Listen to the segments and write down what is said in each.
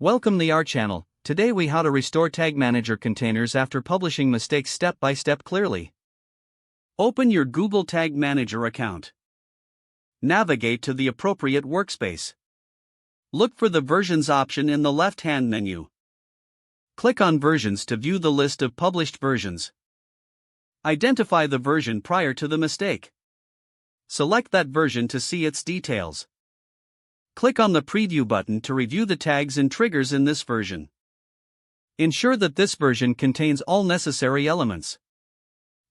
Welcome to our channel. Today we how to restore Tag Manager containers after publishing mistakes step by step clearly. Open your Google Tag Manager account. Navigate to the appropriate workspace. Look for the Versions option in the left-hand menu. Click on Versions to view the list of published versions. Identify the version prior to the mistake. Select that version to see its details. Click on the Preview button to review the tags and triggers in this version. Ensure that this version contains all necessary elements.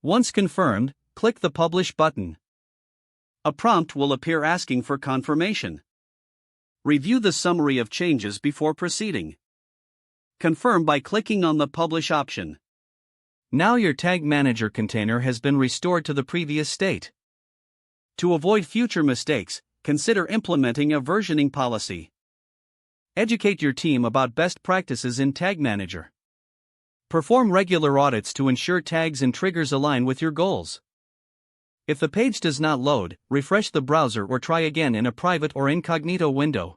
Once confirmed, click the Publish button. A prompt will appear asking for confirmation. Review the summary of changes before proceeding. Confirm by clicking on the Publish option. Now your Tag Manager container has been restored to the previous state. To avoid future mistakes, consider implementing a versioning policy. Educate your team about best practices in Tag Manager. Perform regular audits to ensure tags and triggers align with your goals. If the page does not load, refresh the browser or try again in a private or incognito window.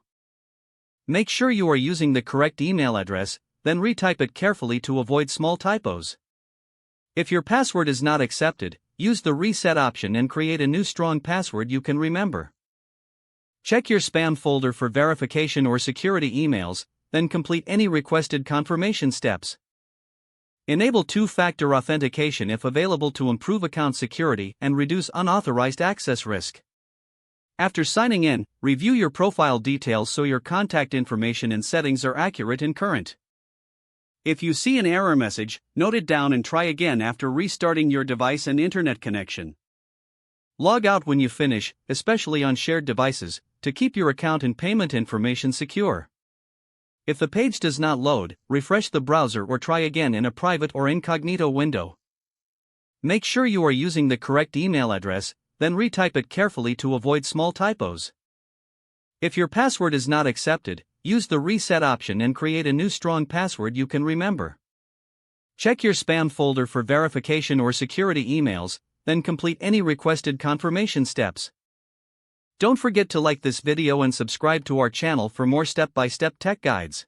Make sure you are using the correct email address, then retype it carefully to avoid small typos. If your password is not accepted, use the Reset option and create a new strong password you can remember. Check your spam folder for verification or security emails, then complete any requested confirmation steps. Enable two-factor authentication if available to improve account security and reduce unauthorized access risk. After signing in, review your profile details so your contact information and settings are accurate and current. If you see an error message, note it down and try again after restarting your device and internet connection. Log out when you finish, especially on shared devices, to keep your account and payment information secure. If the page does not load, refresh the browser or try again in a private or incognito window. Make sure you are using the correct email address, then retype it carefully to avoid small typos. If your password is not accepted, use the Reset option and create a new strong password you can remember. Check your spam folder for verification or security emails, then complete any requested confirmation steps. Don't forget to like this video and subscribe to our channel for more step-by-step tech guides.